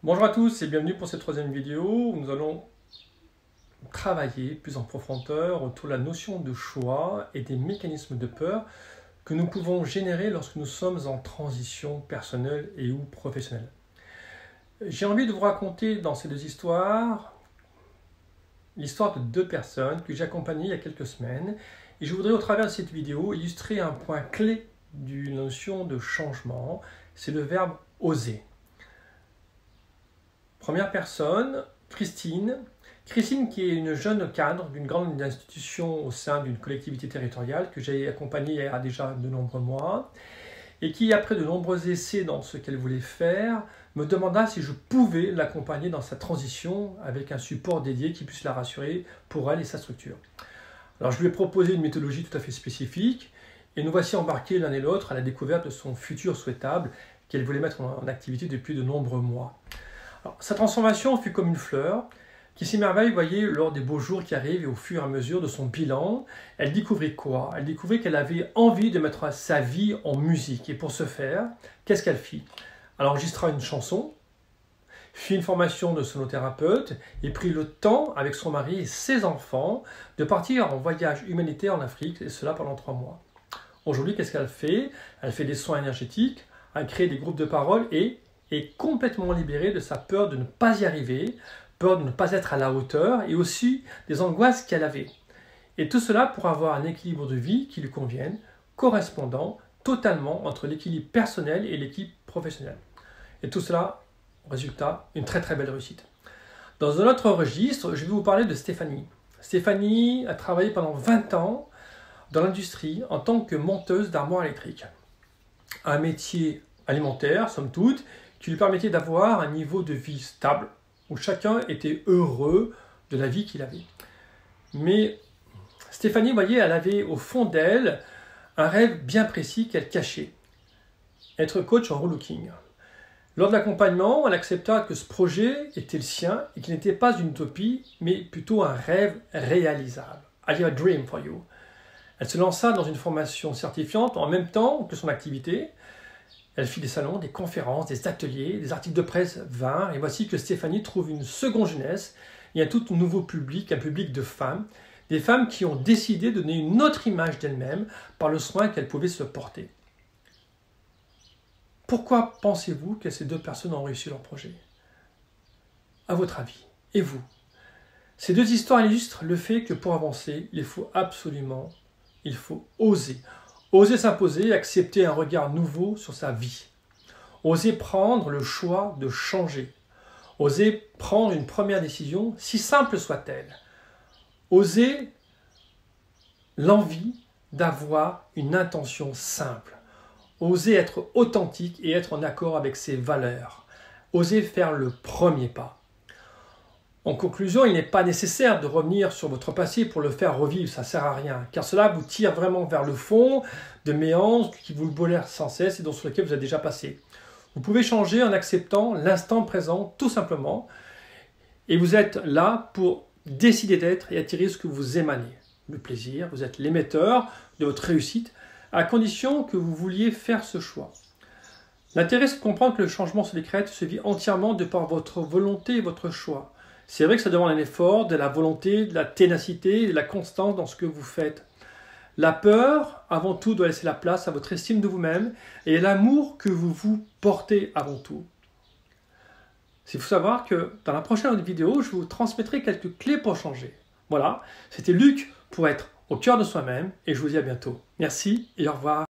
Bonjour à tous et bienvenue pour cette troisième vidéo où nous allons travailler plus en profondeur autour de la notion de choix et des mécanismes de peur que nous pouvons générer lorsque nous sommes en transition personnelle et ou professionnelle. J'ai envie de vous raconter dans ces deux histoires l'histoire de deux personnes que j'ai accompagnées il y a quelques semaines et je voudrais au travers de cette vidéo illustrer un point clé d'une notion de changement, c'est le verbe oser. Première personne, Christine. Christine qui est une jeune cadre d'une grande institution au sein d'une collectivité territoriale que j'ai accompagnée il y a déjà de nombreux mois et qui, après de nombreux essais dans ce qu'elle voulait faire, me demanda si je pouvais l'accompagner dans sa transition avec un support dédié qui puisse la rassurer pour elle et sa structure. Alors je lui ai proposé une méthodologie tout à fait spécifique et nous voici embarqués l'un et l'autre à la découverte de son futur souhaitable qu'elle voulait mettre en activité depuis de nombreux mois. Alors, sa transformation fut comme une fleur qui s'émerveille, voyez, lors des beaux jours qui arrivent et au fur et à mesure de son bilan. Elle découvrait quoi? Elle découvrait qu'elle avait envie de mettre sa vie en musique. Et pour ce faire, qu'est-ce qu'elle fit? Elle enregistra une chanson, fit une formation de sonothérapeute et prit le temps, avec son mari et ses enfants, de partir en voyage humanitaire en Afrique, et cela pendant 3 mois. Aujourd'hui, qu'est-ce qu'elle fait? Elle fait des soins énergétiques, elle crée des groupes de parole et est complètement libérée de sa peur de ne pas y arriver, peur de ne pas être à la hauteur et aussi des angoisses qu'elle avait. Et tout cela pour avoir un équilibre de vie qui lui convienne, correspondant totalement entre l'équilibre personnel et l'équilibre professionnel. Et tout cela, résultat, une très très belle réussite. Dans un autre registre, je vais vous parler de Stéphanie. Stéphanie a travaillé pendant 20 ans dans l'industrie en tant que monteuse d'armoires électriques. Un métier alimentaire, somme toute, qui lui permettait d'avoir un niveau de vie stable, où chacun était heureux de la vie qu'il avait. Mais Stéphanie, vous voyez, elle avait au fond d'elle un rêve bien précis qu'elle cachait. Être coach en relooking. Lors de l'accompagnement, elle accepta que ce projet était le sien et qu'il n'était pas une utopie, mais plutôt un rêve réalisable. I have a dream for you. Elle se lança dans une formation certifiante en même temps que son activité. Elle fit des salons, des conférences, des ateliers, des articles de presse vinrent, et voici que Stéphanie trouve une seconde jeunesse et un tout nouveau public, un public de femmes, des femmes qui ont décidé de donner une autre image d'elles-mêmes par le soin qu'elles pouvaient se porter. Pourquoi pensez-vous que ces deux personnes ont réussi leur projet? À votre avis, et vous? Ces deux histoires illustrent le fait que pour avancer, il faut oser. Oser s'imposer, accepter un regard nouveau sur sa vie. Oser prendre le choix de changer. Oser prendre une première décision, si simple soit-elle. Oser l'envie d'avoir une intention simple. Oser être authentique et être en accord avec ses valeurs. Oser faire le premier pas. En conclusion, il n'est pas nécessaire de revenir sur votre passé pour le faire revivre, ça ne sert à rien, car cela vous tire vraiment vers le fond de méandres qui vous bolèrent sans cesse et sur lesquels vous êtes déjà passé. Vous pouvez changer en acceptant l'instant présent, tout simplement, et vous êtes là pour décider d'être et attirer ce que vous émanez. Le plaisir, vous êtes l'émetteur de votre réussite, à condition que vous vouliez faire ce choix. L'intérêt, c'est de comprendre que le changement se décrète, se vit entièrement de par votre volonté et votre choix. C'est vrai que ça demande un effort, de la volonté, de la ténacité et de la constance dans ce que vous faites. La peur, avant tout, doit laisser la place à votre estime de vous-même et à l'amour que vous vous portez avant tout. Il faut savoir que dans la prochaine vidéo, je vous transmettrai quelques clés pour changer. Voilà, c'était Luc pour être au cœur de soi-même et je vous dis à bientôt. Merci et au revoir.